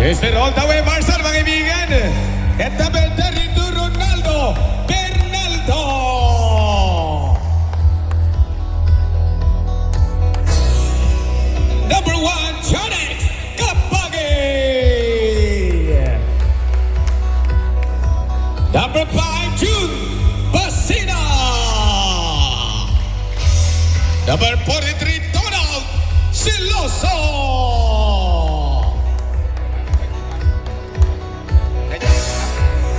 Mr. All the way Marshall, mga kaibigan. At number 32, Ronaldo Bernaldo. Number 1, Jonex Kapage. Number 5, June Basina. Number 43, Donald Siloso.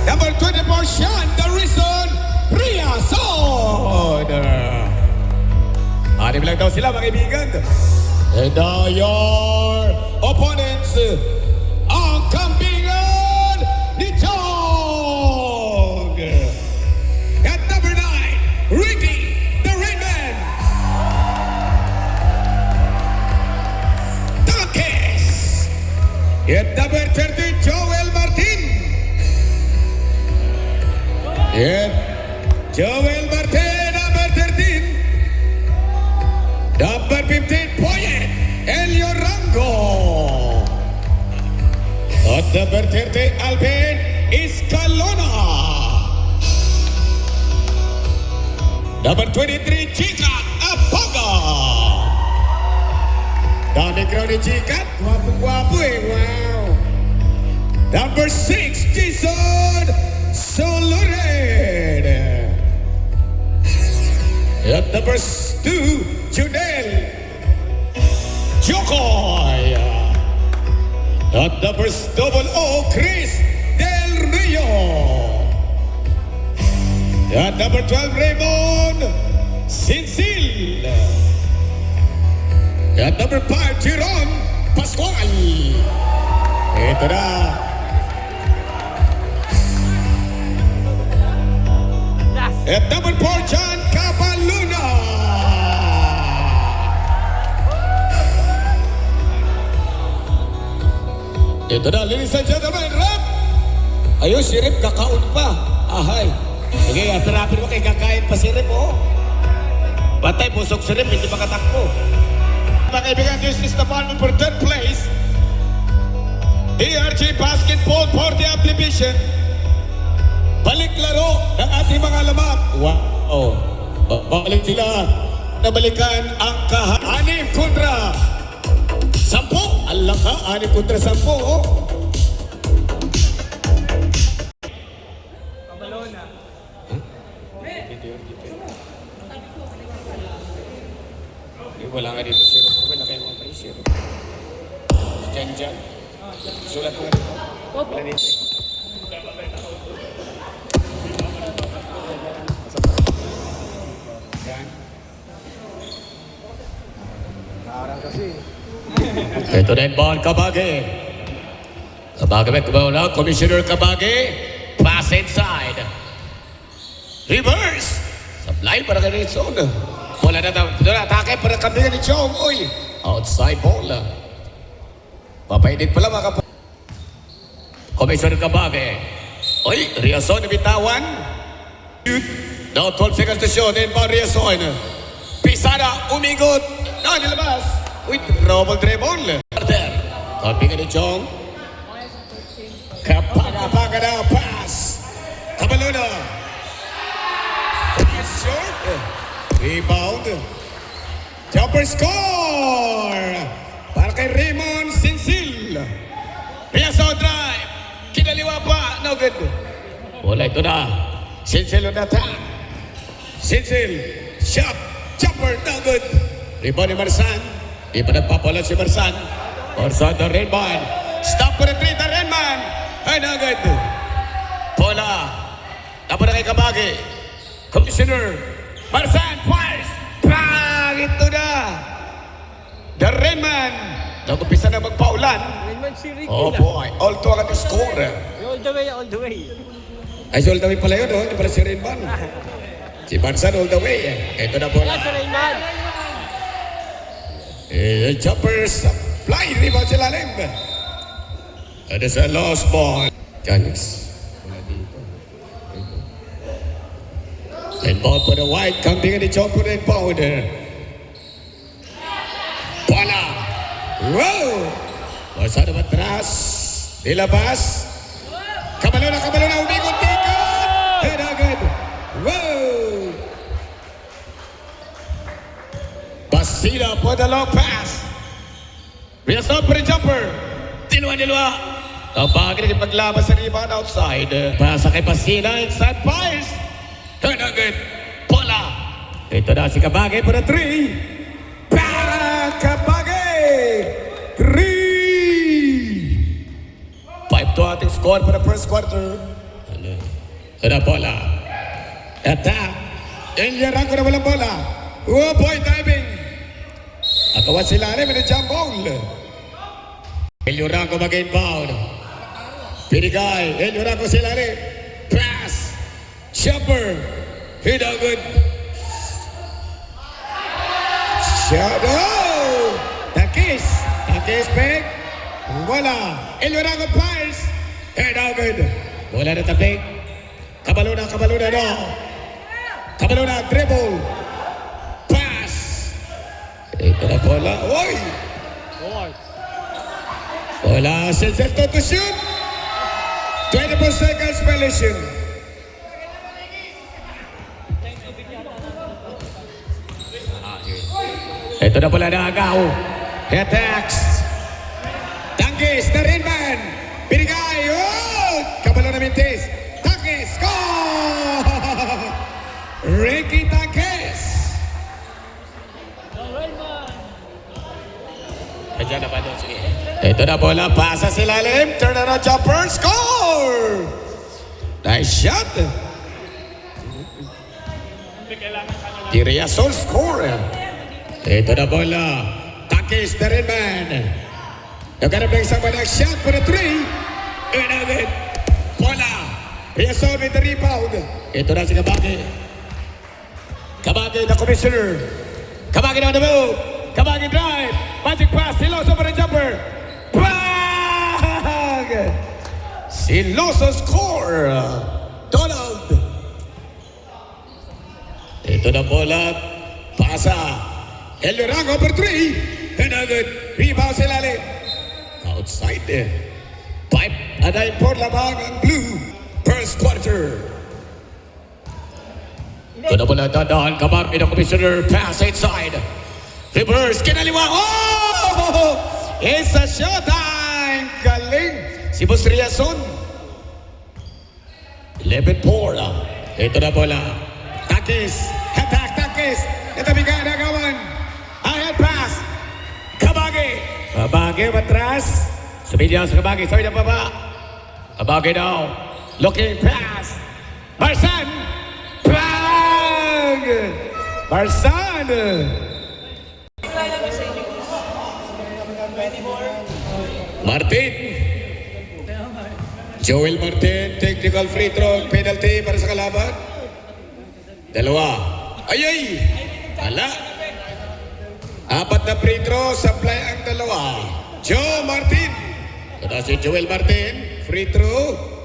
Number 24, Sean Darison Riazon. Anim lang daw sila, mga kaibigan. And your opponents, ang kambingan ni Chong. At number 9, Ricky the Rainman. Takes. At number 30, Joel Martin. At Joel Martin, number 13. Number 15, Poyet Elio Rango. At number 30, Alvin Escalona. Number 23, Chica Apaga. Dami crowd ni Chica. Guwapo eh, wow. Number 6, Jason Solored. At number 2, Junel Jokoy. At number 00, Chris Del Rio. At number 12, Raymond Sinsil. At number 5, Jiron Pascual. Ito na. At number 4, John Cabaluna. Ito na, ladies and gentlemen, rap! Ayun, si Rip, kakaon pa. Ahay. Sige, rapid mo kay kakain pa si Rip, oh. Batay, pusok si Rip, hindi makatakbo. Mga kaibigan, this is the one for third place. DRG Basketball 40th Division. Balik laro ng ating mga lamang. Wow. Balik sila. Nabalikan ang kahanim kontra 10. Alam ka, 6 kontra 10. Oh. Pabalona. Wala nga dito. Zero. Wala kayo mga pressure. Diyan. Sulat mo nga dito. Wala dito. Ito na yung ball, Kabage. Kabage, kumawala. Commissioner Kabage. Pass inside. Reverse. Supply para kay Rizon. Wala na daw. Ito na, atake para kambingan ni Chong. Uy, outside ball. Papainit pala mga kapag. Commissioner Kabage. Uy, Rizon bitawan. Now 12 seconds to show. Then ball Rizon. Pisada, umigot. Na, nilabas. Uy, double dribble. Kambingan ni Chong. Kapaga na, pass. Kabaluna. Pass short. Rebound. Jumper score. Para kay Raymond Sinsil. Piaso drive. Kinaliwa pa. No good. Bola ito na. Sinsil on attack. Sinsil. Shot. Jumper. No good. Rebound ni Marsan. Di pa nagpapalat si Marsan. Marsan the Rainman. Stop for the three, the Rainman. Ay, no good. Bola. Tapos na kay Kabage. Commissioner. Marsan fires. Prang! Ito na. The Rainman. Nag-upisa na magpaulan. Rainman si Ricky Oh na. boy. All to agad yung score. All the way, all the way. Ay, so all the way pala yun. Hindi pala si Rainman. Si Marsan all the way. Ito na bola. Wala si Rainman. Jumper supply. Rebound sila lalim. That is a lost ball. Janis. And ball for the white. Kambingan ni Chong for the powder. Bola. Wow! Pasado matras. Nilabas. Kabalo na, umikot-ikot. And agad. Wow! Basila for the long pass. Riason for the jumper. Dalawa. Tabagin na paglaban sa rebound outside. Pasa kay Basila inside fires. And agad. Bola. Ito na si Kabagay for the 3. Para Kabagay. 3. 5 to ating score for the first quarter. Ada bola. Attack. Ilyarang ko na walang bola. Oh boy, diving. Atawa sila rin, may jump ball. Ilyarang ko mag-inbound. Pinigay. Ilyarang ko sila rin. Pass. Jumper. Hit out good. Shadow. Takis. Takis pick. Wala. Ilyarang ko fires. Hit out good. Bola na tapik. Kabalo na, no. Kabalo na, dribble. Pass. Ito na bola. Oy! Bola, Senselto to shoot. 24 seconds violation. Ito na bola na agaw. Attacks. Tangkis na rin man. Binigay. Oh! Kabalo na Mintis. Score! Ricky Tangkis! Ito na bola, pasa sa ilalim, turn around jumper, score! Nice shot! Tiriasol score! Ito na bola, Tangkis na rin man. Nagkarap ng isang manang shot for the 3. And again, bola! Riason with the rebound. Ito na si Kabagay. Kabagay na commissioner. Kabagay na on the move. Kabagay drive. Magic pass. Siloso for the jumper. Bang! Siloso score. Donald. Ito na bola. Pasa. El Rango for 3. And a good rebound sa ilalim. Outside there. 5 and 9 for lamang ang blue. First quarter. Ito na pala dadaan. Kabagay na commissioner. Pass inside. Reverse. Kinaliwa. Oh! It's a showtime. Galing. Si Boss Riason. 11-4. Ito na pala. Tangkis. Attack. Tangkis. Ito bigay na gawan. Ahead pass. Kabagay. Kabagay matras. Sabihin sa Kabagay. Sabihin na baba. Kabagay daw. Looking pass. Barsan. Bang! Barsan. Martin. Joel Martin. Technical free throw. Penalty para sa kalaban. 2. Ay! Ala. 4 na free throw. Supply ang 2. Joe Martin. Ito si Joel Martin. Free throw.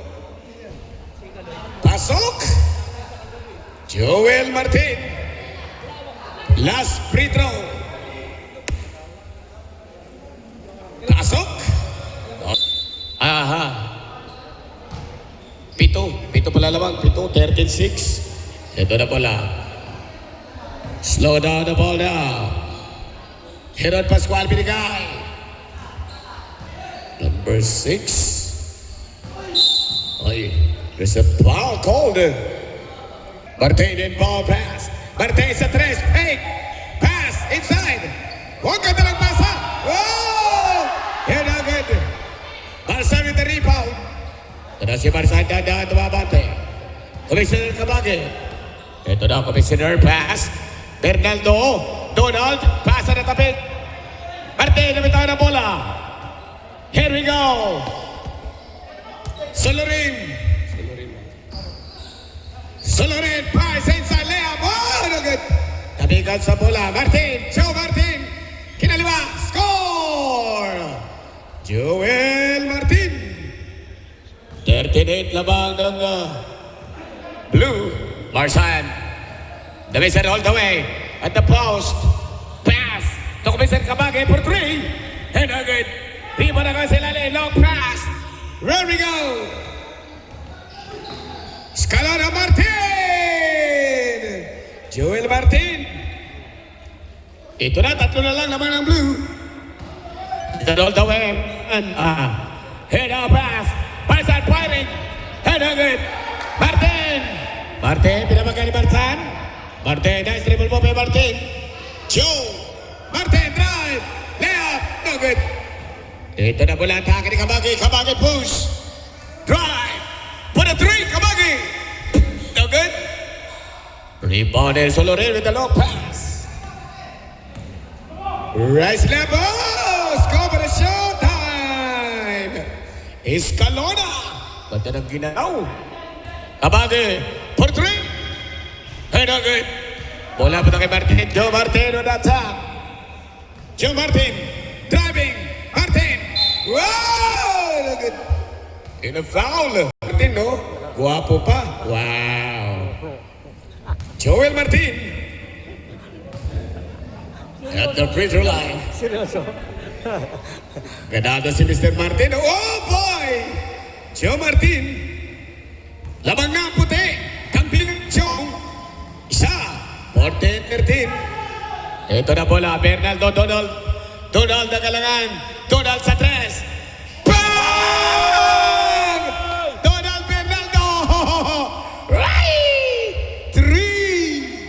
Pasok. Joel Martin. Last free throw. Pasok. Aha. 7 pala lamang. 13-6. Ito na pala. Slow down the ball now. Herod Pascual binigay. Number 6. Ay. There's a foul called. Martin in ball pass. Martin sa 3. Fake. Pass inside. Huwag ka talang pasa. Oh! Yan agad. Barsa with the rebound. Ito si Barsa dadaan tumabante. Commissioner Kabagay. Ito na Commissioner pass. Bernaldo. Donald. Pass na tapik. Martin namitaw na bola. Here we go. Solorin. Solorin, pass inside layup. Oh, no good. Tabigan sa bola. Martin, Joe Martin. Kinaliwa, score! Joel Martin. 38 labang ng blue. Marsan. The Wizard all the way. At the post. Pass. To Wizard Kabagay for 3. And agad. Di ba na kasi lali. Long pass. Here we go. Escalona Martin. Joel Martin. Ito na, tatlo na lang naman ang blue. All the way. And head up pass. Pass and firing. Head on it. Martin. Martin, pinamagal ni Martin. Martin, nice dribble mo kay Martin. Joe. Martin, drive. Left. No good. Ito na bola, atake ni Kabagi. Kabagi push. Drive. Put a three, Kabagi. No good. Rebound and Solorin with the long pass. Rice Lemos. Go for the showtime. Escalona. Banda ng ginanaw. Kabagi. For three. Hey, no good. Bola pa na kay Martin. Joe Martin on attack. Joe Martin. Driving. Martin. Wow! No good. In a foul. Martin, no? Guwapo pa. Wow. Joel Martin. At the free throw line. Seryoso. Ganado si Mr. Martin. Oh boy! Joe Martin. Lamang na ang puti. Kamping ng Joe. Isa. 14-13. Ito na bola. Bernaldo Donald. Donald na kalangan. Donald sa tres. Bang! Donald Bernaldo. Right! Three.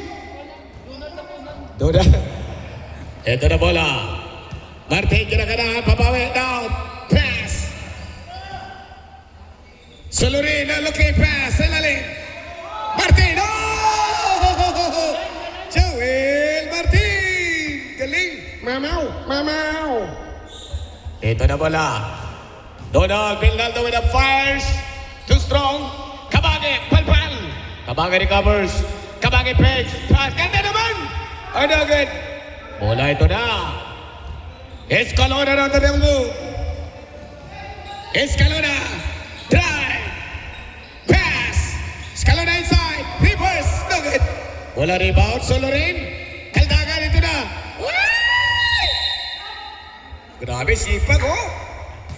Donald. Ito na bola. Martin kinakanahan. Papawi. Down. Pass. Solorin na looking pass. Ilalim. Martin. Oh! Joel Martin. Galing. Mamaw. Mamaw. Ito na bola. Donald Bernaldo with the fires. Too strong. Kabagi. Palpal. Kabagi recovers. Kabagi pegs. Pass. Ganda naman. Ano agad? Bola ito na. Escalona on the devil. Escalona. Drive. Pass. Escalona inside. Reverse. No good. Bola rebound. Solorin. Kaldagan ito na. Grabe sipag oh.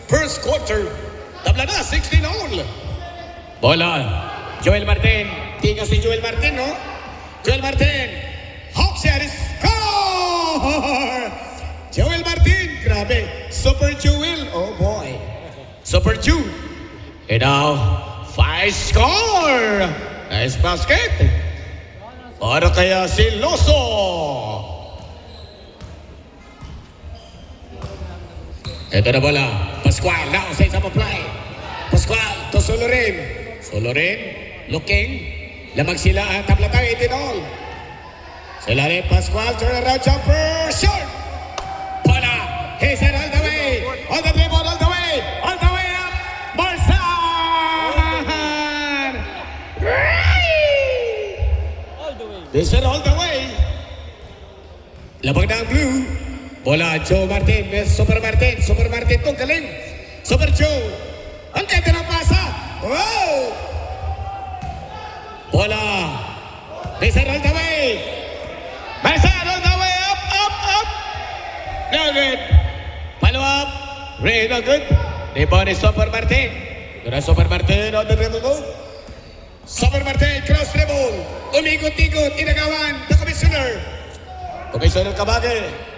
First quarter. Tabla na. 16 all. Bola. Joel Martin. Tiga si Joel Martin no. Joel Martin. Hawk shot is score. Joel Martin. Grabe. Super Joel. Oh boy. Super Jew. And now, 5 score. Nice basket. Para kaya si Loso. Ito na bola. Pascual. Now, sa isang play. Pascual to Solorin. Solorin. Looking. Lamang sila. Tabla tayo. 18 all. Sila rin. Pascual. Turn around jumper. Short. Bola. He said all the way. All the dribble. All the way. All the way up. Marsan. All the way. They said all the way. Labang na ang blue. Bola, Joe Martin. Super Martin. Super Martin itong galing. Super Joe. Ang ganda ng pasa. Wow! Bola. They said all the way. Marsan all the way. Up, up, up. No good. Follow up. Ray, no good. Rebound is Super Martin. Doon Super Martin on the dribble move. Super Martin, cross dribble. Umikot-ikot, inagawan. The commissioner. Commissioner Kabagi.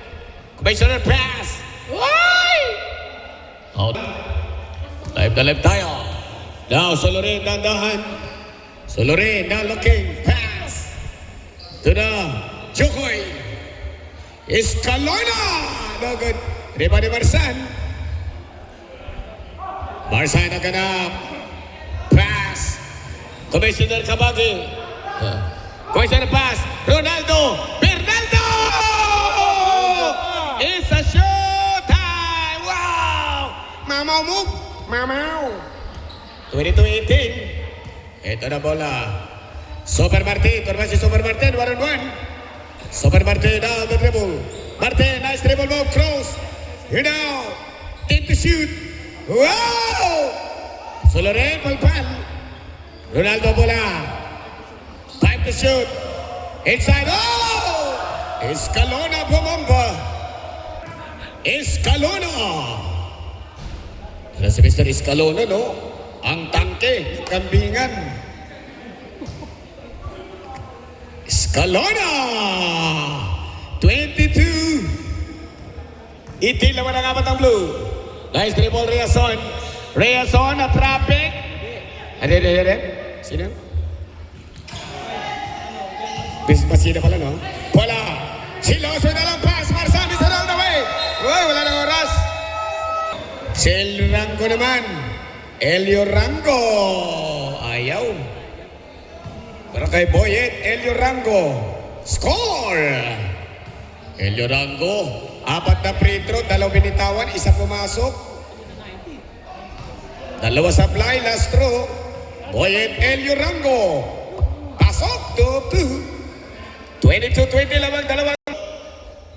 Commissioner pass. Why? Out. Live na live tayo. Now, Solorin, dandahan. Solorin, now looking. Pass. To the Jokoy. Escalona. No good. Reba ni Marsan. Marsan na ganap. Pass. Commissioner Kabagi. Commissioner pass. Ronaldo. Bernaldo. It's a showtime. Wow. Mamaw move. Mamaw. 22-18. Ito na bola. Super Martin. Turma si Super Martin. 1-on-1. Super Martin now the dribble. Martin, nice dribble move. Cross. Here now. In to shoot. Wow. Solorin, palpal. Ronaldo bola. Time to shoot. Inside. Oh! Escalona bumamba. Escalona. Para si Mr. Escalona, no? Ang tangke, kambingan. Escalona! 22. Itil naman ang apat ng blue. Nice dribble, Riazon. Riazon na traffic. Ade. Sino? Basina pala, no? Wala. Siloso na lang pass. Marsan is around the way. Uy, wala nang oras. Si El Rango naman. Elio Rango. Ayaw. Para kay Boyet, Elio Rango. Score! Elio Rango. 4 na free throw, 2 binitawan, 1 pumasok. 2 supply, last throw. Boyet, Elio Rango. Pasok, 2-2. 22-20 lamang, 2.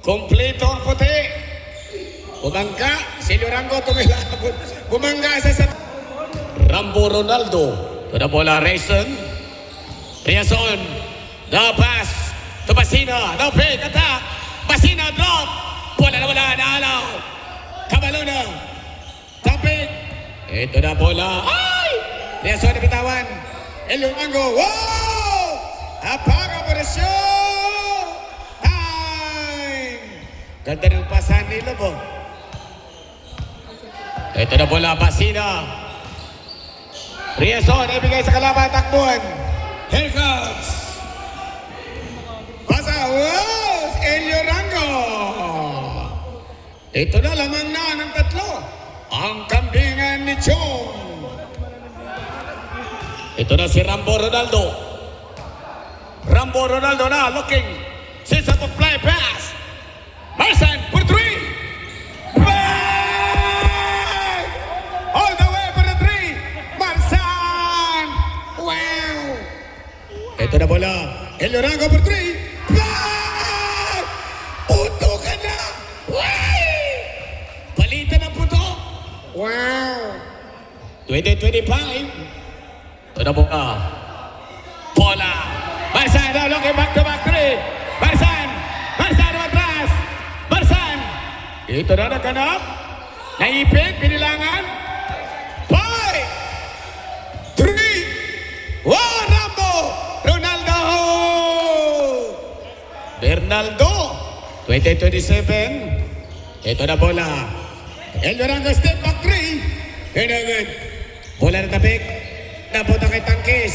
Kompleto ang puti. Bumangga, si Elio Rango tumilabot. Bumangga sa Rambo Ronaldo. To the bola, Rayson. Riazon. The pass to Basina. The break attack. Basina drop. Bola na wala, naalaw. Cabalona. Topic. Ito na bola. Ay! Riazon na bitawan. Elio Rango. Wow! Apaga po na siya. Time! Ganda ng pasan nila po. Ito na bola, Basina. Riazon, ibigay sa kalaban, takbuhan. Here comes. Pasa, wow! Elio Rango. Ito na, lamang na ng 3. Ang kambingan ni Chong. Ito na si Rambo Ronaldo. Rambo Ronaldo na, looking. Sits up a fly pass. Marsan, for 3. Bang! All the way for the 3. Marsan! Wow! Ito na bola. Elio Rango for 3. Bang! Puto ka na! Wow! Palitan ang puto. Wow! 2025. Ito na bola. Bola. Marsan, now looking back to back 3. Marsan! Marsan naman atras! Marsan! Ito na nagkanap. Naipit, pinilangan. 5! 3! Wow! Rambo! Ronaldo! Bernaldo! 2027. Ito na bola. Elio Rango step back 3. Good. Bola na tabik. Napunta kay Tangkis.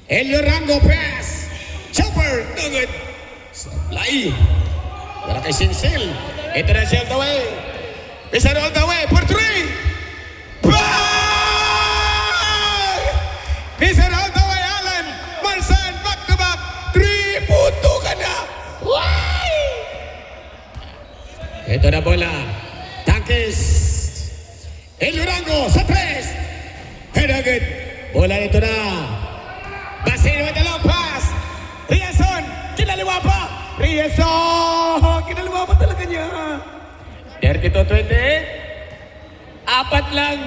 Elio Rango pass. Chopper. No good. Supply. Wala kay Sinsil. Ito na siya all the way. Pisa all the way for 3. Bang! Pisa all the way, Alan. Marsan, back to back. 3. Puto ka na. Why? Ito na bola. Tangkis. Elio Rango sa 3. Head agad. Bola nito na. Basino with the long pass. Riazon, kinaliwa pa. Riazon, kinaliwa pa talaga niya. 32-20. 4 lang.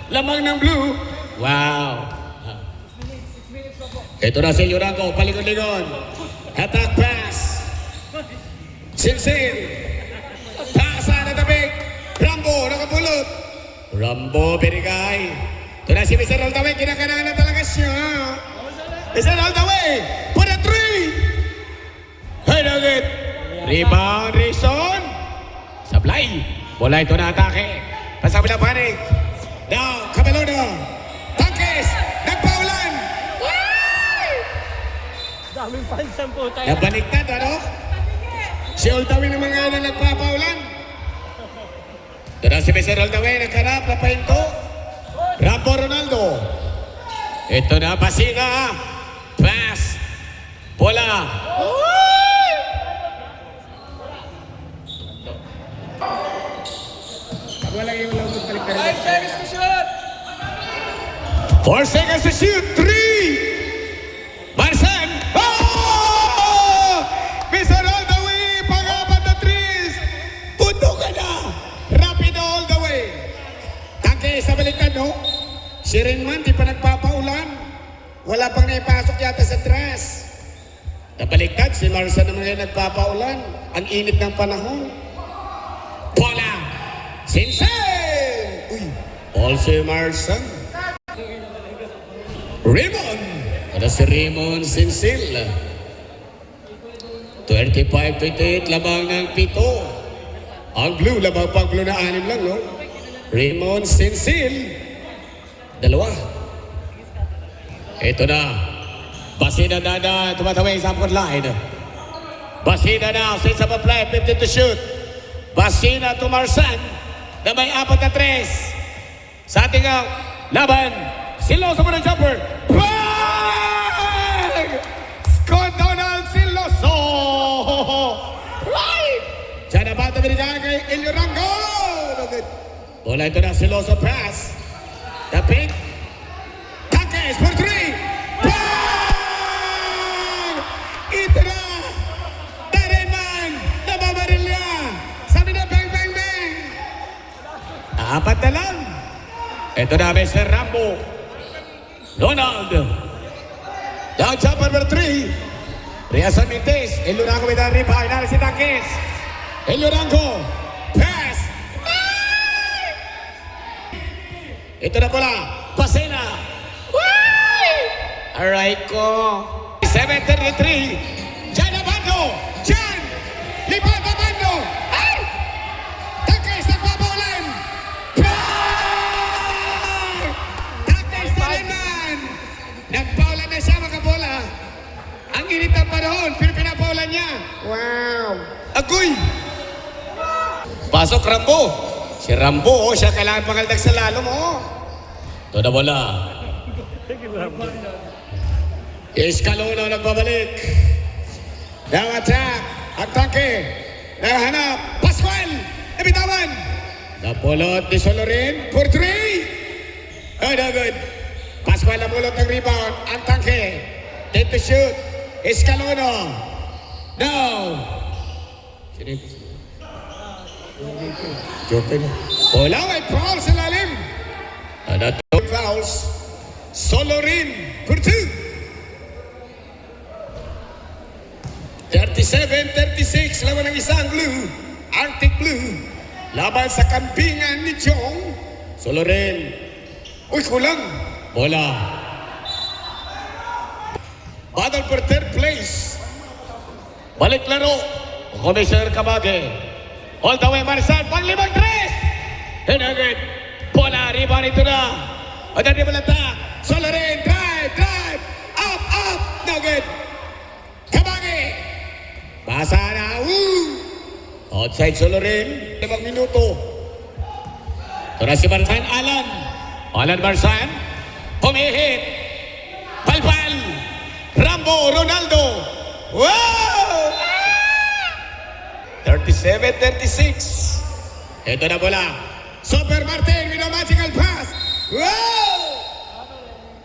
Lamang ng blue. Wow. Ito na si Yurango, palikod-likod. Attack pass. Sinsil. Pasa na tabik. Rambo, nakapulot. Rambo, Berigay. Ito na si Mr. All the way, kinakanaan na talaga siya. Mr. All the way, for the 3. Hey, nugget. Rebound, Rayson. Sablay. Bola ito na atake. Pasabilang panik. Now, Cabalona. Tangkis. Nagpaulan. Daming pansang po tayo. Nabaliktad, ano? Si All the way naman ngayon na nagpapaulan. Ito na si Mr. All the way, nagkarap na pahinto. Rambo Ronaldo. Ito na, Basina. Pass. Bola. Wala yung lagos balik na rin. 5 seconds to shoot! 4 seconds to shoot. 3. Marsan. Oh! Mr. All the way. Pang-apat na 3s. Puto ka na. Rapido all the way. Tangke sa baliktad, no? Si Renman, di pa nagpapaulan. Wala pang naipasok yata sa tres. Nabaliktad, si Marsan naman yung nagpapaulan. Ang init ng panahon. Bola. Sinsen! Uy! Also Marsan. Raymond. Ada si Raymond Sinsil. 25-28 labang ng 7. Ang blue labang pang blue na 6 lang, no? Raymond Sinsil. 2. Ito na. Basina na tumatawin sa upper line. Basina na sa pa-play, 50 to shoot. Basina to Marsan na may 4 na 3. Sa ating laban, Siloso mo ng jumper. Bang! Scott Donald Siloso! Right! Diyan na ba ito binigyan kay Elio Rango? Bola ito na, Siloso pass. Tapik. Takes for 3. Bang! Ito na! Darren Man! Nababaril niya! Sabi na bang bang bang! 4 na lang. Ito na, Mr. Rambo. Donald. Down jumper number 3. Riasan Mintes. Elio Rango may dari pa. Inari si Takis. Elio Rango. Pass. Ito na pala. Pasena. Alright ko. 7:33. Diyan na Bando. Diyan. Lipat na Bando. Ay! Takis nagpabulan. Takis na rin man. Nagpaulan na siya mga bola. Ang init ng panahon, pero pinapaulan niya. Wow. Agoy. Pasok Rambo. Si Rambo, siya kailangan pangaldag sa lalo mo. Ito na bola. Escalona nagbabalik. Ang attack. Atake. Nahanap. Pascual. Nabitawan. Napulot ni Solorin. For 3. Oh, no good. Pascual napulot ng rebound. Atake. Take the shoot. Escalona. No. Joker na. Bola may foul sa lalim. Ano to? Fouls. Solorin. For 2. 37-36 laban ng isang blue, Arctic Blue, laban sa kampingan ni Chong. Solorin. Uy, kulang. Bola. Battle for third place. Balik laro. Commissioner Kabage. All the way Marsan. Pang-5 3. Hinagit. Bola. Rebound ito na. O na rebound attack. Solorin. Drive. Up. Nugget. Kabage. Basa na. Outside Solorin. 5 minuto. Ito na si Marsan. Alan Marsan. Humihit. Palpal. Rambo. Ronaldo. Wow! 37-36. Ito na bola. Super Martin with a magical pass. Wow!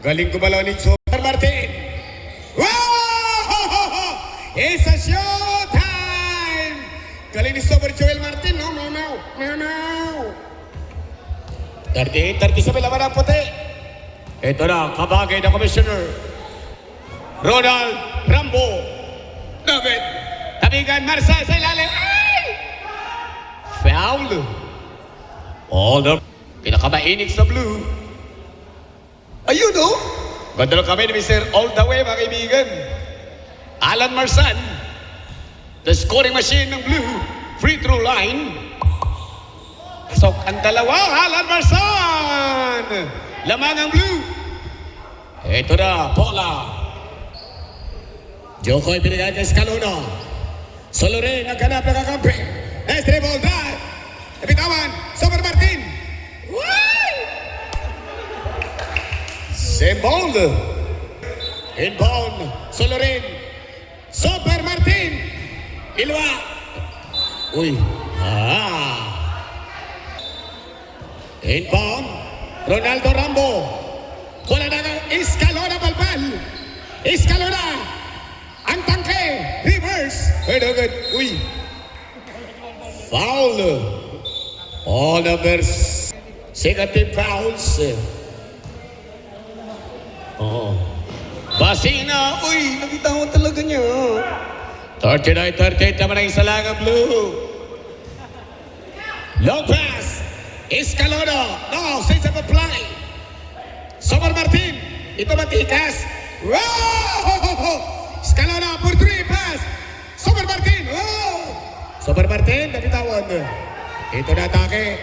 Galing gumalaw ni Super Martin. Wow! It's a showtime! Galing ni Super Joel Martin. No. 38-37 laban ang puti. Ito na, Kabagay na commissioner. Ronald Rambo. David. Tabigan Marsa sa ilalim. Ay! Foul. All the pinakamainit sa blue. Ayun o. Ganda kami ni Mr. All the way mga kaibigan. Alan Marsan. The scoring machine ng blue. Free throw line. Pasok ang dalawa. Alan Marsan. Lamang ang blue. Ito na. Bola. Jokoy binigay kay Escalona. Solorin ang ganap na kakampi. Dribble drive. Nabitawan. Super Martin. Why? Sembol. Inbound. Solorin. Super Martin. Ilwa. Uy. Inbound. Ronaldo Rambo. Bola na Escalona Balbal. Escalona. Ang tangke, reverse. Good. Uy. Foul. All numbers. Second team fouls. Basina. Uy, nakita mo talaga niya. 39-38 naman ang isa lang ang blue. Long pass. Escalona. No, sense of apply. Somer Martin. Ito matikas. Wow! Escalona for 3 pass. Somer Martin. Wow! Somer Martin, nabitawan. Ito na atake.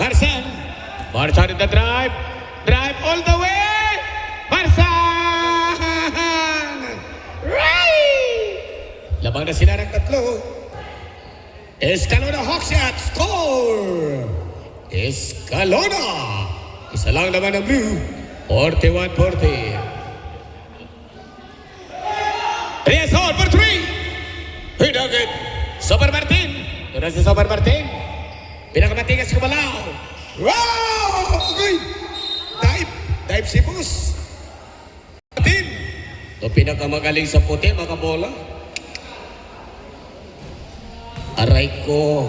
Marsan. Marsan in the drive. Drive all the way. Marsan! Right! Labang na sila ng tatlo. Escalona hook shot. Score! Escalona. Isa lang naman ang blue. 41-40. Riazor for 3. Hinagit. Somer Martin. Ito na si Somer Martin. Pinakamatigas kumalaw. Wow! Okay. Dive si Bus. Martin. Ito pinakamagaling sa puti, mga bola. Aray ko.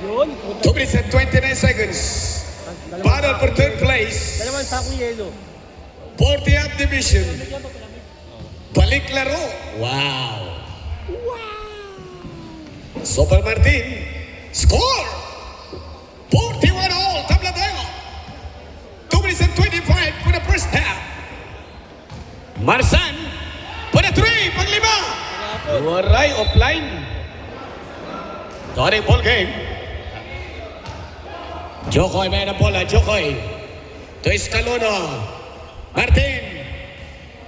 Yun. 2 minutes and 29 seconds. Battle for third place. Dalawang sakong yelo. 40th division. Balik laro. Wow. Somer Martin. Score. 41 all. Tabla tayo. 2 minutes and 25 for the first half. Marsan. For the 3. Panglima. Waray offline. Sorry, ball game. Jokoy may ng bola. Jokoy. To Escalona. Martin.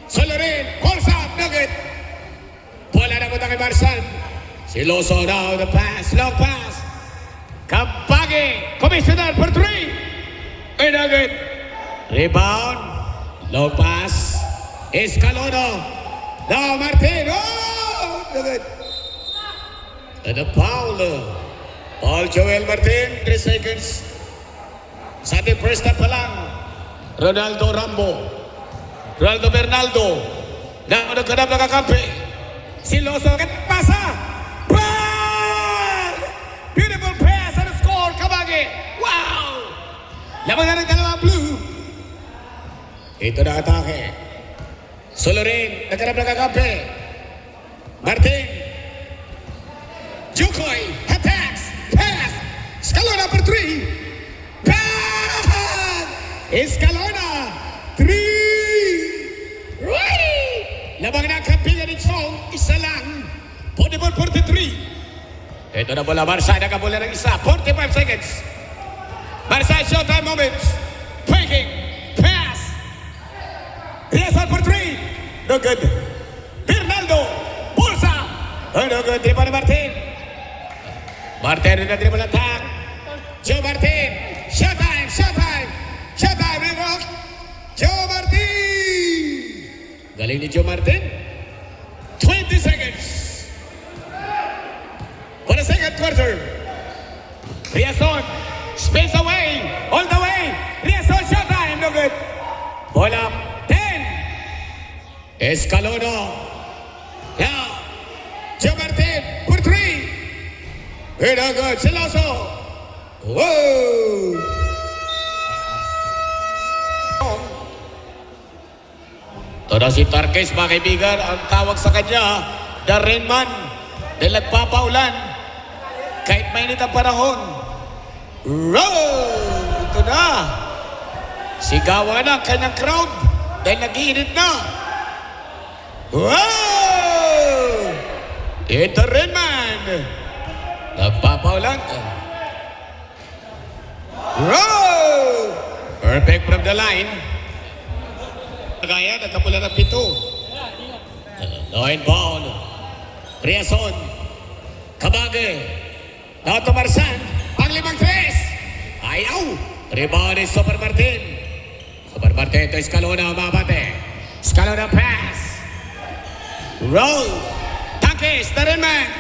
Solorin. Calls up. Nugget. Bola na punta kay Marsan. Si Loso now the pass. Long pass. Kapagi. Commissioner for 3. And Nugget. Rebound. Long pass. Escalona. Now Martin. Oh! Nugget. And a foul. Paul Joel Martin. 3 seconds. Sa ating first half pa lang. Ronaldo Rambo. Ronaldo Bernaldo. Na nagkanap na kakampi. Si Loso. Pasa. Bang! Beautiful pass and a score. Kabagi. Wow! Lamang na ng dalawang blue. Ito na atake. Solorin. Nagkanap na kakampi. Martin. Jokoy. Attacks. Pass. Escalona for 3. Escalona 3. Right! Labang na kapigan ni Chong. Isa lang. 44-43. Ito na bola. Marsay nakabola ng isa. 45 seconds. Marsay showtime moment. Faking. Pass. Riazor for 3. No good. Bernaldo. Pulsa. No good. Dribble ni Martin. Martin na dribble attack. Joe Martin. Showtime. Showtime. Showtime, Reebok! Joe Martin! Galing ni Joe Martin. 20 seconds. For the second quarter. Riazor. Space away. All the way. Riazor, showtime. No good. Ball up. 10. Escalona. Now. Joe Martin. For 3. No good. Siloso. Whoa! Todo si Tarkes, mga kaibigan, ang tawag sa kanya, the Rain Man, dahil nagpapaulan, kahit mainit ang panahon. Roll! Ito na. Sigawan na ang kanyang crowd, dahil nag-iinit na. Wow! Ito Rain Man. Nagpapaulan. Roll! Perfect from the line. Kagaya, nagkapula ng 7. No inbound. Riazon. Kabage. Nato Marsan. Pang-5 3. Ayaw. Rebound ni Somer Martin. Somer Martin to Escalona. Mabate. Escalona pass. Roll. Takis. Tarinman.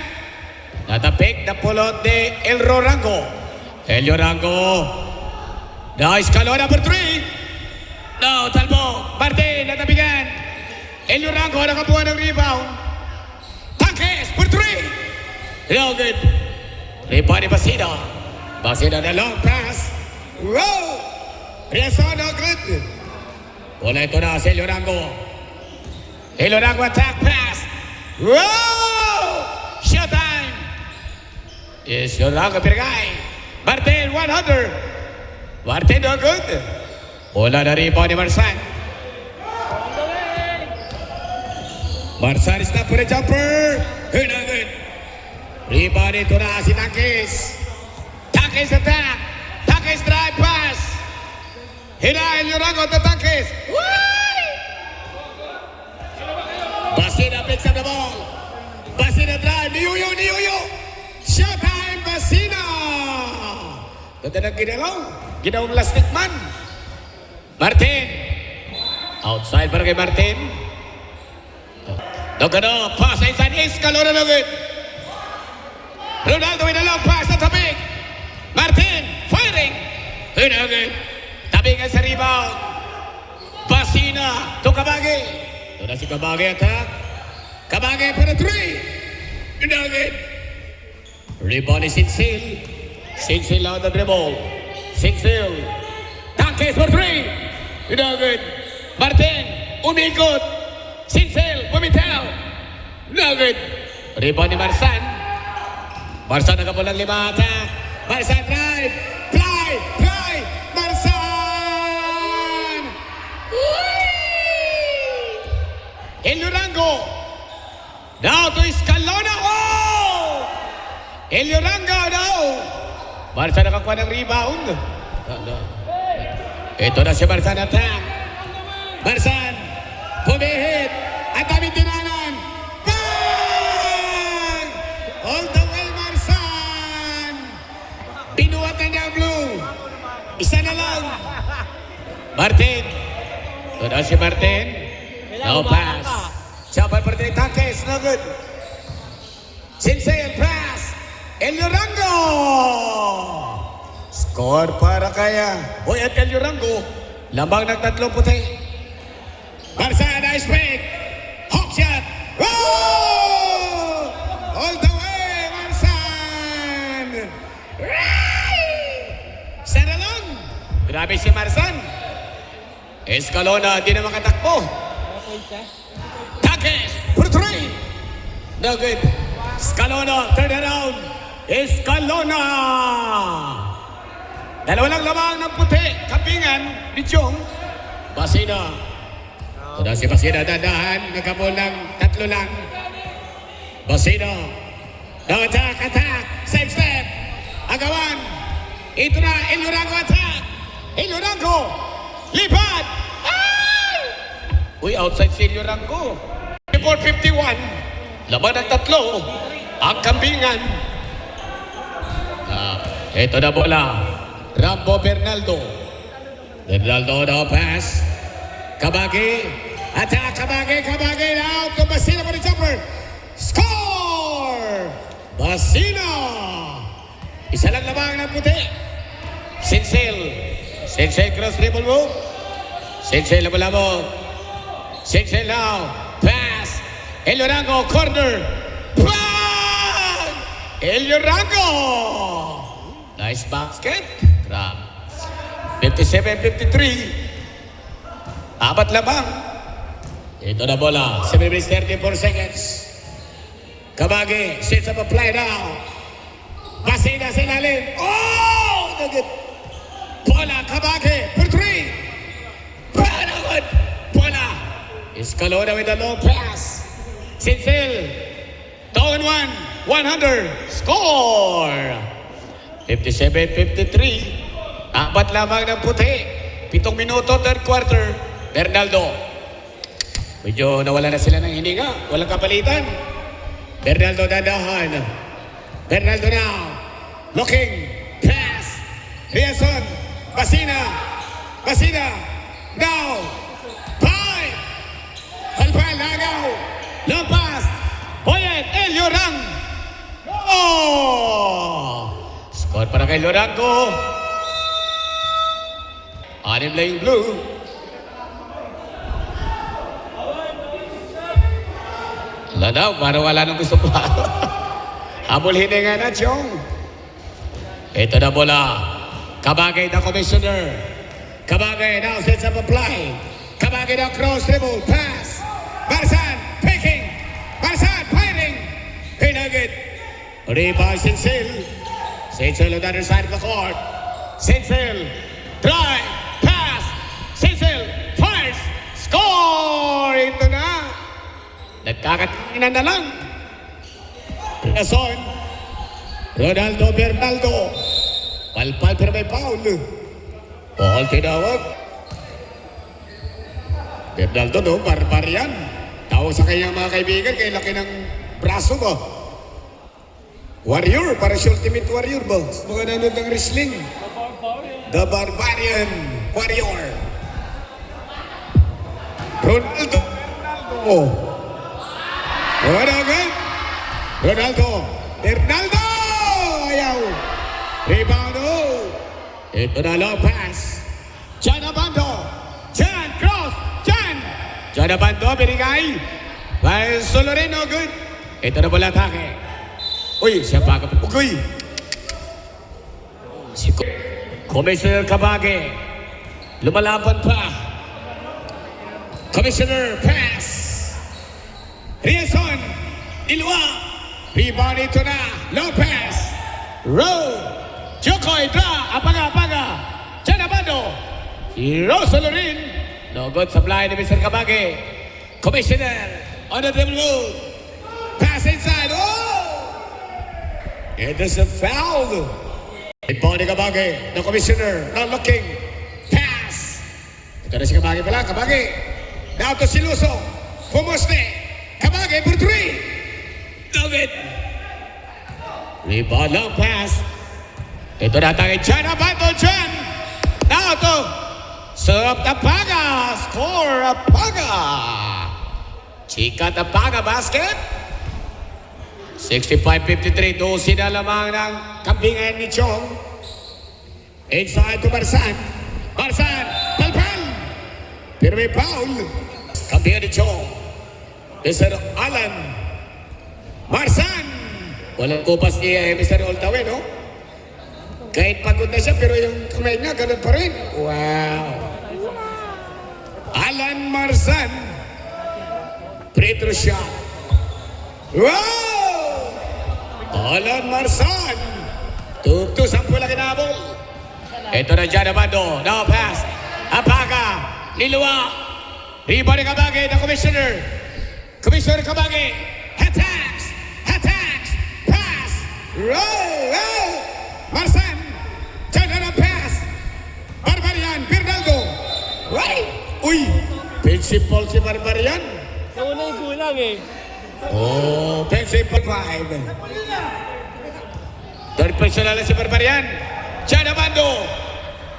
Natapik na pulot ni Elro Rango. Elio Rango. Na Escalona for 3. No, Talbo. Martin, natabigan. Elio Rango, nakabuha ng rebound. Takis for 3. No good. Rebound ni Basida. Basida na long pass. Roll. Riazor, no good. Bola ito na si Elio Rango. Elio Rango attack pass. Roll. Showtime. Yes, Elio Rango, Pirgay. Martin, 100. Martin, no good. Bola na rebound ni Marsan. Marsan stop for the jumper. Good, no good. Rebound ito na si Takis. Takis attack. Takis drive pass. Hinahin yung rango to Takis. Basina picks up the ball. Basina drive. Niyuyo. Showtime, Basina. Ganda ng ginawang lastik man. Martin. Outside para kay Martin. Nagano, pass inside Escalona na good. Ronaldo with a long pass na tabing. Martin, firing. Good. Tabingan sa rebound. Basina to Kabagi. Ito na si Kabagi attack. Kabagi for the 3. Good. Rebound ni Sinsil. Sinsil out the dribble. Sinsil. Takis for 3. Good. Martin, umikot. Sinsil, bumitaw. Good. Rebound ni Marsan. Marsan nakapulang 5 attack. Marsan drive. Fly. Marsan. El Durango. Now to Escalona. Oh! El Durango now. Marsan nakakuha ng rebound. Ito na si Marsan attack. Marsan. Pumihit. At aming tinanan. Bang! All the way, Marsan. Pinuwatan niya ang blue. Isa na lang. Martin. Ito na si Martin. No pass. Siyapan pa rin Takis. No good. Sinsel pass. El Durango. Score para kaya. Boy at El Durango. Lambang ng 3 puti. Marsan, nice pick. Hawk shot. Oh! All the way, Marsan. Sana lang. Grabe si Marsan. Escalona, di na makatakbo. Takis, for 3. No good. Escalona, turn around. Escalona. Dalawa lang lamang ng puti. Kapingan ni Chong. Basina. Ito si Basina dadahan. Nagkabol ng 3 lang. Basina. No attack. Save step. Agawan. Ito na. El Durango attack. El Durango. Lipad. Ay! Uy, outside si El Durango. 4:51. Laban ng 3. Ang kambingan. Ito na bola. Rambo Bernaldo. Bernaldo no pass. Kabagi. Attack. Kabagi now. To Basina for the jumper. Score! Basina. Isa lang lamang ng puti. Sinsel cross dribble move. Sinsel labang. Sinsel now. Pass. El Durango corner. Bang! El Durango. Nice basket. Grab. 57-53. 4 lamang. Ito na bola. 7 minutes 34 seconds. Kabagi. Sets up a play now. Basina sa ilalim. Oh! Nugget. Bola. Kabagi. For 3. Bola. Escalona with a long pass. Sinsil. 2-1. 100. Score. 57-53. 4 lamang ng puti. 7 minuto, 3rd quarter. Bernaldo. Medyo nawala na sila ng hininga. Walang kapalitan. Bernaldo dadahan. Bernaldo now. Looking. Pass. Riazon. Basina. Now. 5. Palpal. Lagaw. Long pass. Boyet. El Durango. Oh! Score para kay Durango. Anim lang yung blue. Wala daw, parang wala nang gusto pa. Habol hininga na, Chong. Ito na bola. Kabagay na commissioner. Kabagay now sets up a play. Kabagay na cross dribble. Pass. Marsan picking. Marsan firing. Hinagit. Rebound Sinsil. Sincel on the other side of the court. Sincel, drive, pass. Sincel, fires, score! Ito na. Nagkakatingin na lang. Rason. Ronaldo Bernaldo. Palpal pero may foul. Ball tinawag. Bernaldo no, barbar yan. Tawag sa kanyang mga kaibigan, kaya laki ng braso mo. Warrior, para si Ultimate Warrior ba? Mga nanood ng wrestling. The Barbarian Warrior. Ronaldo Bernaldo. Ronaldo Bernaldo. Ayaw. Rebound. Ito na long pass. Jan Abando. Jan cross. Jan Abando binigay. By Solorino, good. Ito na bola atake. Uy, siya pa kapugoy. Si Commissioner Cabage. Lumalaban pa. Commissioner pass. Riazon. Ilwa. Rebound ito na. Long pass. Row. Jokoy draw. Apaga. Jan Abando. Si Rosalorin. No good supply ni Mr. Cabage. Commissioner on the dribble move. Pass inside. Oh! It is a foul. Ball ni Cabage. The Commissioner not looking. Pass. Ito na si Cabage pala. Cabage. Now to Siluso. Pumuste. Cabage for 3. Love it. Rebound long pass. Ito na tangin. Jan Abando. Jan. Now to Serve Tapaga. Score Tapaga. Chika Tapaga basket. 65-53. 12 na lamang ng kambingan ni Chong. Inside to Marsan. Marsan. Palpal. Pero may foul. Kambingan ni Chong. Mr. Alan. Marsan. Walang kupas ni Mr. Oltawe, no? Kahit pagod na siya, pero yung kamay niya, ganun pa rin. Wow. Alan Marsan. Free throw shot. Wow! Alan Marsan. 2-2, 10 lang kinabol. Ito na Jan Abando. Now pass. Apaga. Nilua. Rebound ni Cabage, the Commissioner. Commissioner Cabage. Attacks. Pass. Roll. Marsan. Jan na pass. Barbarian. Bernaldo. Right. Uy. Principal si Barbarian. Sa unang gulang eh. Oh, principal 5. Third personal si Barbarian. Jan Abando.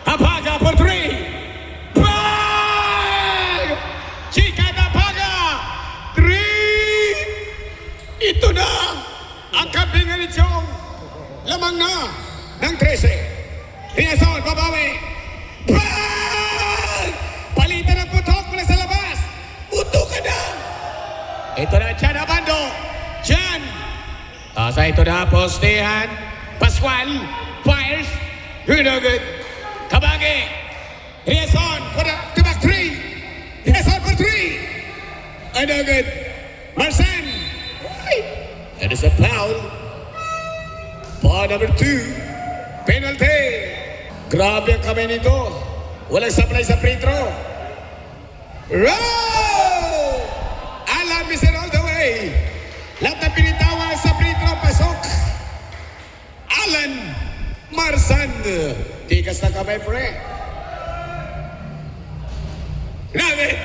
Apaga for 3. Bang! Chika Apaga. 3. Ito na ang kambingan ni Chong. Lamang na ng 13. Riazon, babawi. Bang! Palitan ang putok mula sa labas. Putok ka na. Ito na Jan Abando. Jan. Asa ito na postehan. Pascual. Fires. You're no good. Cabage. Riazon for the back 3. Riazon for 3. No good. Marsan. It is a foul. Ball number 2. Penalty. Grabe ang kamay nito. Walang supply sa free throw. Roll! Alan Mr. all the way. Lahat na pinitawan sa free throw. Pasok. Alan Marsan. Tigas na kamay, pre. Grabe.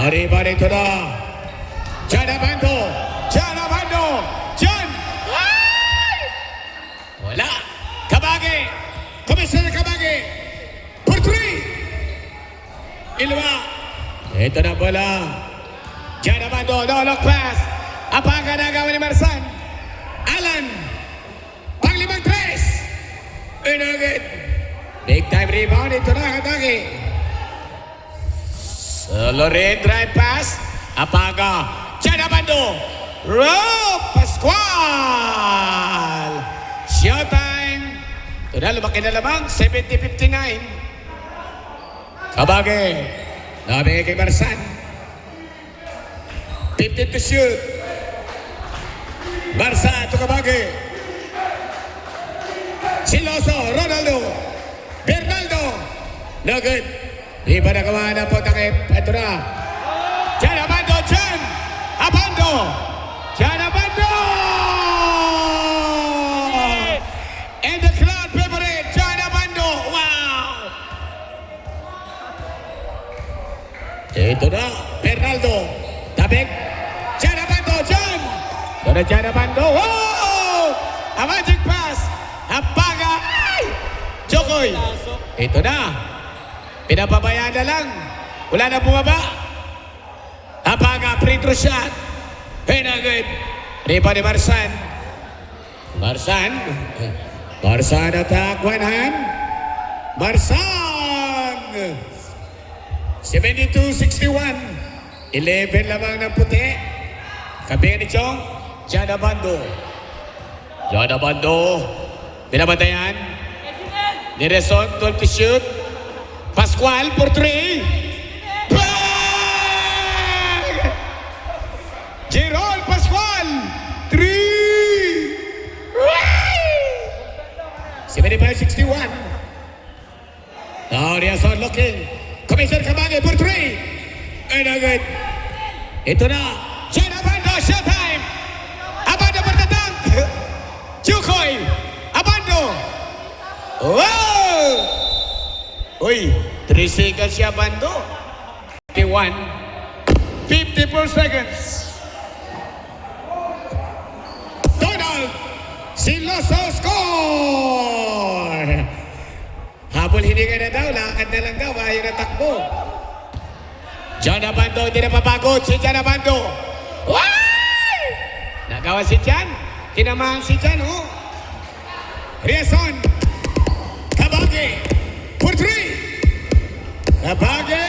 Arriba rito na. Jan Abando. Jan. Wala. Cabage. Commissioner Cabage. For 3. Ilwa. Ito na bola. Jan Abando. No look pass. Apaga na gawin ni Marsan. Alan. Panglimang 3. Inagit. Big time rebound. Ito na katake. Loren drive pass. Apaga. Jan Abando. Row. Pascual. Showtime. Ito na, lumaki na lamang. 70-59. Cabage. Nabigay kay Marsan. 15 to shoot. Marsan to Cabage. Siloso, Ronaldo, Bernaldo. No good. Di pa nagawa na po takip. Ito na. Jan Abando, Jan Abando. Jan Abando! And the crowd favorite, Jan Abando. Wow! Ito na, Bernaldo. Tabik. Jan Abando, Jan. Ito na Jan Abando. Wow! A magic pass. Apaga. Ay! Jokoy. Ito na. Pinapabayaan na lang. Wala na bumaba. Apaga, free throw shot. Hinagid. Ripa ni Marsan. Marsan. Marsan attack, one hand. Marsan. 72-61. 11 lamang ng puti. Kabi ni Chong. Jan Abando. Jan Abando. Pinabatayan. Nireson, 12 to shoot. Pascual for 3. Bang! Jerol Pascual. 3. 75-61. Now Riazon looking. Commissioner Kamage for 3. And agad. Ito na. Jan Abando, showtime. Abando for the dunk. Jukoy. Abando. Wow! Uy, 3 seconds siya, Bando. 51. 54 seconds. Donald Siloso score! Habol hindi ka na daw, lakad na lang daw, ayaw na takbo. Jan Abando, hindi na papagod si Jan Abando. Why? Nagawa si Jan. Tinamaan si Jan, oh. Riazon. Kabage. For 3. Kabage!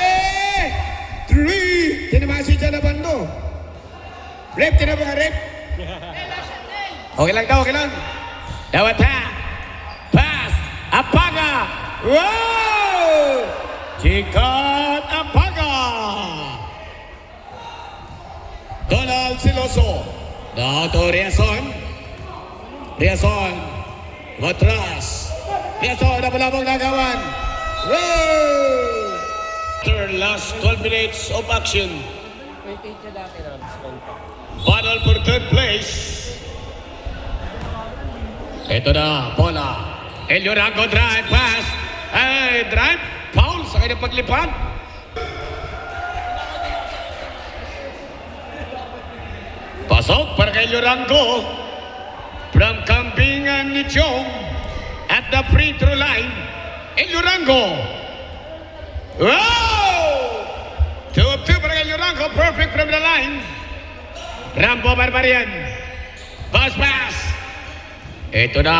3! Tinamaan si Jan Abando. Rep, tinamaan ka, rep. Okay lang daw, okay lang. Dawat ha. Pass. Apaga. Wow! Chikat Apaga. Donald Siloso. Now to Riazon. Riazon. Matras. Riazon, napalabang nagawan. Whoa! After last 12 minutes of action, battle for third place. Ito na, bola. Elio Rango drive, pass. Ay, drive, foul sa kanyang paglipad. Pasok para kay Elio Rango. From Kambingan ni Chong at the free throw line. Elio Rango. Wow! 2 of 2 para kay Elio Rango. Perfect from the line. Rambo Barbarian. Bounce pass. Ito na.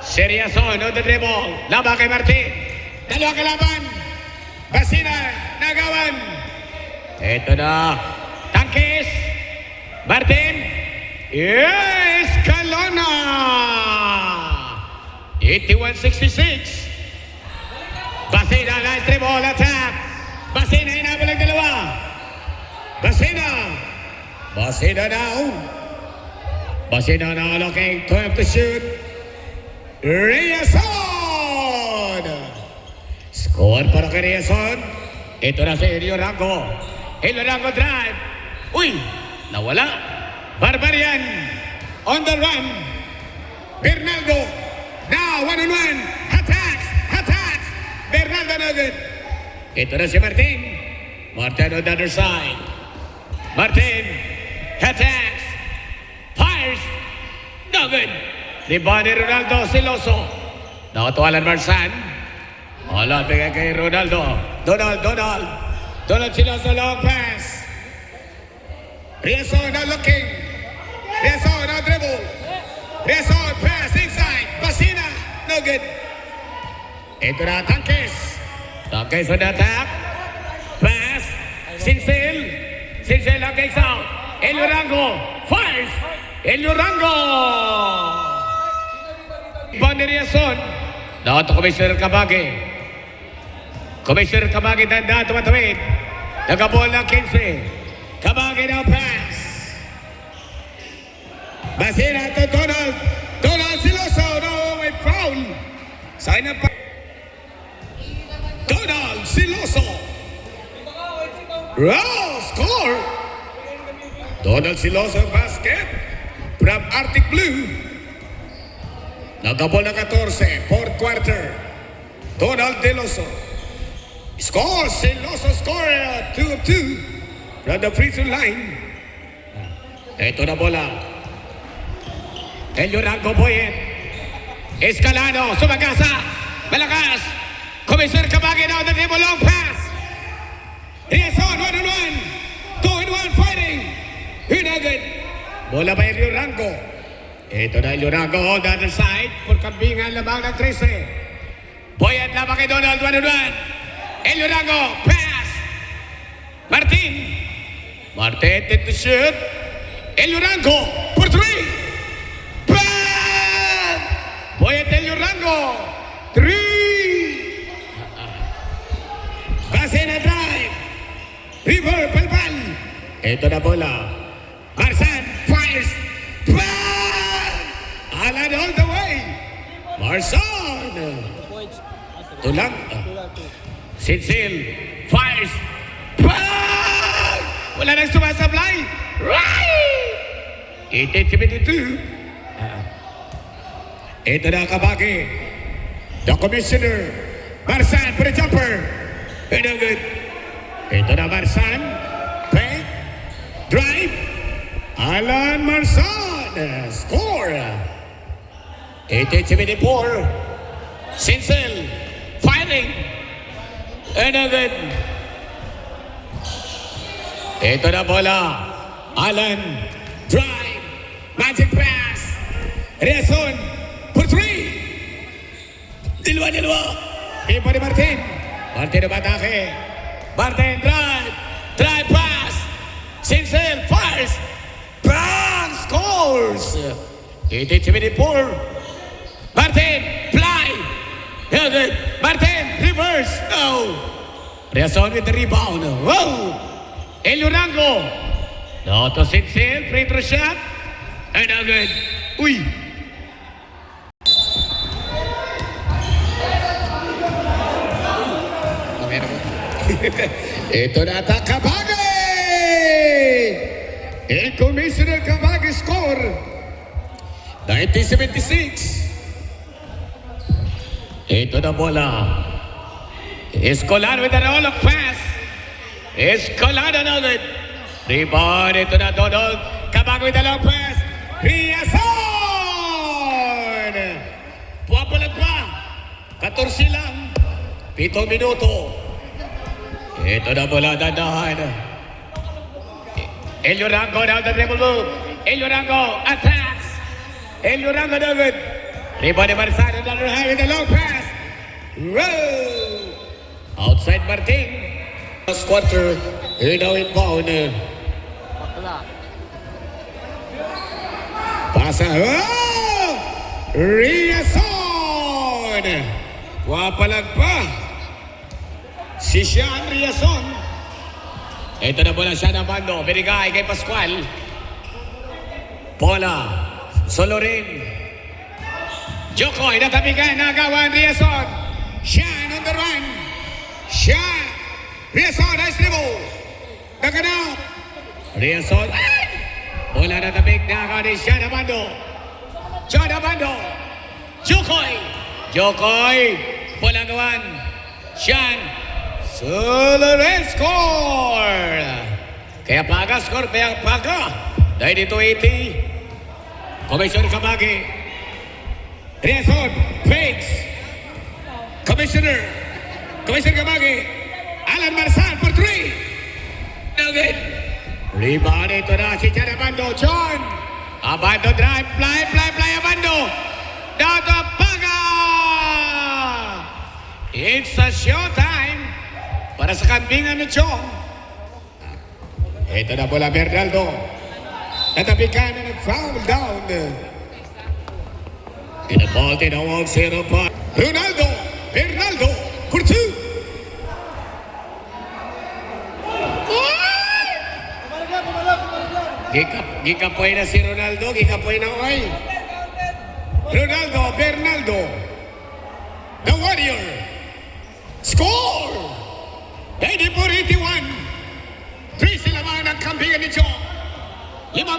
Seriason on the dribble. Laban kay Martin. Dalawa kalaban. Basina. Nagawan. Ito na. Tangkis. Martin. Yes! Calona! 81-66. Basina, nice dribble, attack. Basina, hinabol ang dalawa. Basina. Basina now. Basina now looking, 12 to shoot. Riazon! Score para kay Riazon. Ito na si Elio Rango. Elio Rango drive. Uy! Nawala. Barbarian on the run. Bernaldo. Now one-on-one. Attack. Bernaldo no good. Ito na si Martin. Martin on the other side. Martin. Attacks. Fires. No good. Rebound ni Ronaldo Siloso. Nakatuwalan Marsan. Wala bigay kay Ronaldo. Donald Siloso long pass. Riazon now looking. Riazon now dribble. Riazon pass inside. Basina. No good. Ito na Tangkis. Tangkis on the attack. Pass. Sincel. Sincel ang kay Sao. Elio Rango. Fires. Elio Rango. Bani Riazon. Dapat Commissioner Kamage. Commissioner Kamage tanda tumatawid. Nagabol ng 15. Kamage now pass. Basina to Donald Siloso. No, may Sign up pa. Donald Siloso. Raw score. Donald Siloso basket from Arctic Blue. Nagkabol na 14, fourth quarter. Donald Deloso. Score, Siloso score, 2 of 2 from the free throw line. Ito na bola. Elio Rango Boyet. Escalano, sumagasa. Malakas. Komisar Kabagi now the dribble long pass. Riazon, 1-on-1. 2-in-1 fighting. Hinagad. Bola by Elio Rango. Ito na Elio Rango on the other side. Por kambingan lamang ng 13. Boyet lamang kay Donald, 1-on-1. Elio Rango, pass. Martin. Martin did the shoot. Elio Rango for 3. Bam! Boyet Elio Rango. 3. Base na drive. River Palpal. Ito na bola. Marsan fires. Bam! Alan all the way. Marsan. Tulang. Sinsil. Fires. Bam! Wala nang sumasablay. Right! 1872. Ito na Kabagi. The commissioner. Marsan for the jumper. Ito good. Ito na Marsan. Fake. Drive. Alan Marsan. Score. 1874. Sinsil. Fighting. Ito good. Ito na bola. Alan. Drive. Magic pass. Riazon. For 3. Dalawa. Iba ni Martin. Martin na batake. Martin drive. Drive pass. Sinsil fires. Bang! Scores. 1874. Martin. Fly. Held it. Martin. Reverse. No. Riazon with the rebound. Whoa. Elio Rango. No to Sinsil. Free throw shot. And again. Uy. Ito na ata Kabagi! El Commissioner Kabagi score 1976. Ito na bola. Escolar with the roll of pass. Escolar another. Rebound. Ito na Donald. Kabagi with the long pass. Riazon! Puwapalag pa. 14 lang. 7 minuto. Ito na bola, dandahan. Elio Rango down the dribble move. Elio Rango attacks. Elio Rango David. Rebound ni Marsan on the other hand with the long pass. Row. Outside Martin. Last quarter. Here now inbound. Pasa. Oh! Riazon. Wapalag pa. Si Sean Riazon. Ito na bola siya ng bando. Binigay kay Pascual. Bola. Solorin. Jokoy. Natabigan. Nagawan Riazon. Sean on the run. Sean. Riazon. Nice dribble. Naganap. Riazon. Bola natabig. Nagawan ni Sean Abando. Sean Abando. Jokoy. Jokoy. Bola gawan. Sean. Solorin score! Kaya Paga score, kaya Paga. Dahil dito 80. Commissioner Kabagi. Riazon, fakes. Commissioner Kabagi. Alan Marsan for 3. No good. Rebound ito na si John Abando. John. Abando drive, fly, Abando. Down to Paga. It's a showtime. Para sa kambingan ni Chong. Ito na bola Bernaldo. Natabikan na nag-foul down. Tinaball, tinawag, 0 pa. Bernaldo. Kurtu. Gikapoy na si Ronaldo. Gikapoy na oy. Bernaldo.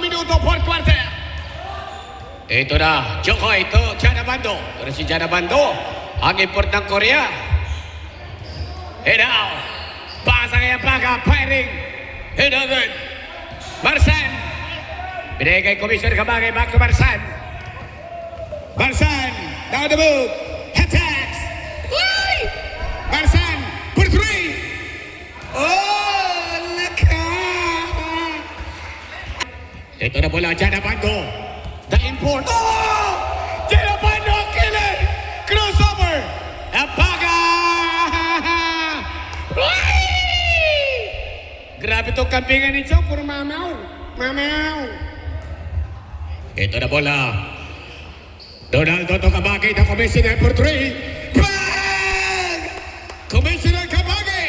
minuto, fourth quarter. Ito na, Joko, ito, Janabando. Ito na si Janabando. Ang import ng Korea. And now, pasa kay Apaga, firing. And good. Marsan. Binigay kay Commissioner Kabagay, back to Marsan. Marsan, down the move. Attacks. Marsan, for three. Oh, laka. Ito na bola, Janabando. The import. Oh! Janabando, killer. Crossover. Apaga. Grabe itong kampingan ni Chong, puro mamaw. Mamaw. Ito na bola. Donaldo to Kabagay, the commissioner for three. Bang! Commissioner Kabagay.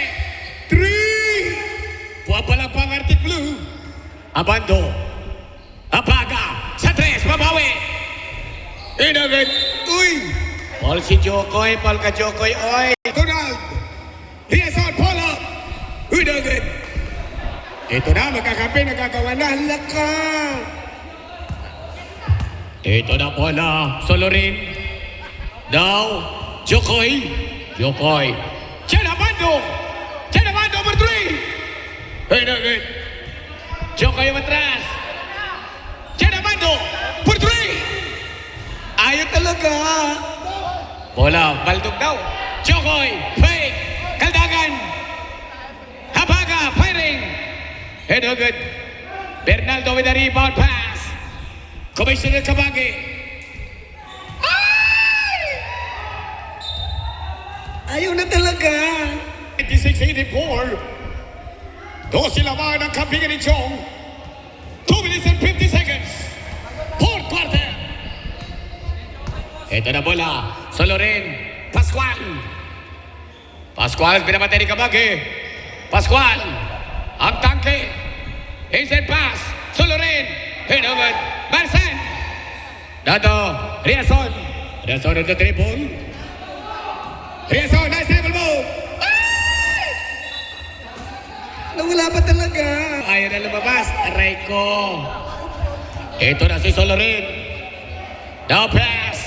Three. Puwapalang pang Arctic Blue. Abando. Apaga. Sa tres, mabawi. Inagad. Uy. Paul si Jokoy, Paul ka Jokoy. Oy. Donald. He is on, pull up. Inagad. Ito na, magkakampi, nagagawa na. Laka. Ito na bola. Solorin. Now, Jokoy. Jokoy. Janabando. Janabando for three. Inagad. Jokoy matras. Janabando for three. Ayaw talaga. Bola, baldog daw. Jokoy, fake. Kaldagan. Habaga, firing. And good. Bernaldo with a rebound pass. Commissioner Kabagay. Ay! Ayaw na talaga. 86-84. 12 laban ang kampingan ni Chong. 2 minutes and 50 seconds. Fourth quarter. Ito na bola. Solorin. Pascual. Pascual, binabatay ni Kabagay. Pascual. Ang tangke. Inside pass. Solorin. Hinogan. Marsan. Dato. Riason. Riason at the triple. Riason. Nice triple move. Ay! Nawala pa talaga. Ayaw na lumabas. Aray ko. Ito na si Solorin. Now pass.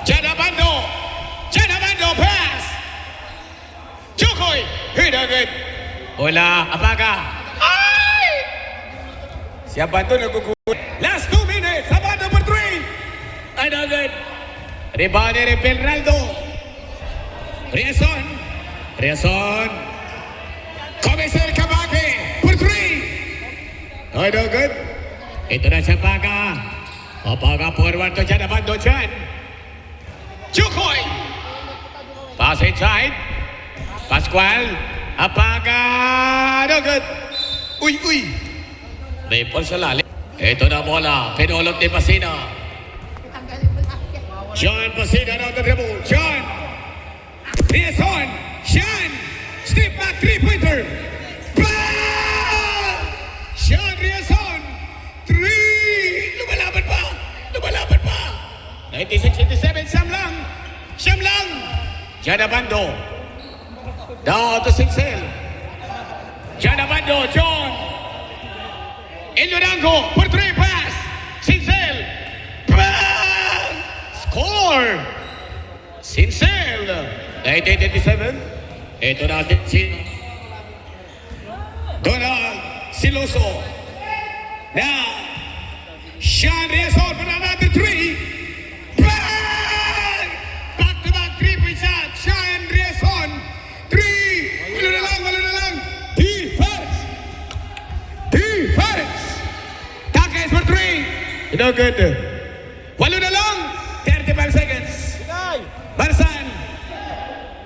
Janabando. Janabando pass. Jokoy. Hinogan. Bola, Apaga. Ay! Si Abando nagugulat. Last 2 minutes. Abando for three. Ay, agad. Rebound ni Bernaldo. Riason. Riason. Commissioner Kabagay for three. Ay, agad. Ito na si Apaga. Apaga forward to dyan. Abando dyan. Jokoy. Pass inside. Pascual. Apaga! No good! Uy, uy! Ripple sa lalim. Ito na bola. Pinulot ni Pasina. John Pasina na the dribble. John! Riason! Sean! Step back, three-pointer! Bang! Sean Riason! Three! Lumalaban pa! Lumalaban pa! 96-87, Siyam lang! Siyam lang! Janabando. Down to Sincel. Janabando, John. Iliorango for three pass. Sincel. Bang! Score! Sincel. 1987. Ito natin si Donald Siloso. Now, Sean Riason for another three. Bang! Back-to-back three-point shot. Sean Riason. Walo na lang. Defense. Defense. Takes for three. No good. Walo na lang. 35 seconds. Bigay! Marsan.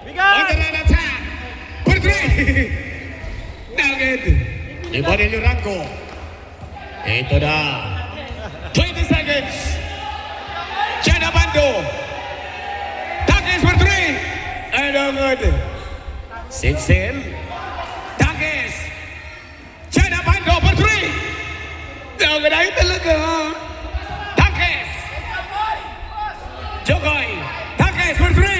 Bigay! On the run attack. For three. No good. Ibon ni Lurango. Ito na. 20 seconds. Janabando. Takes for three. No good. Sincel. Takes. Janabando for three. Naganayin talaga. Takes. Jokoy. Takes for three.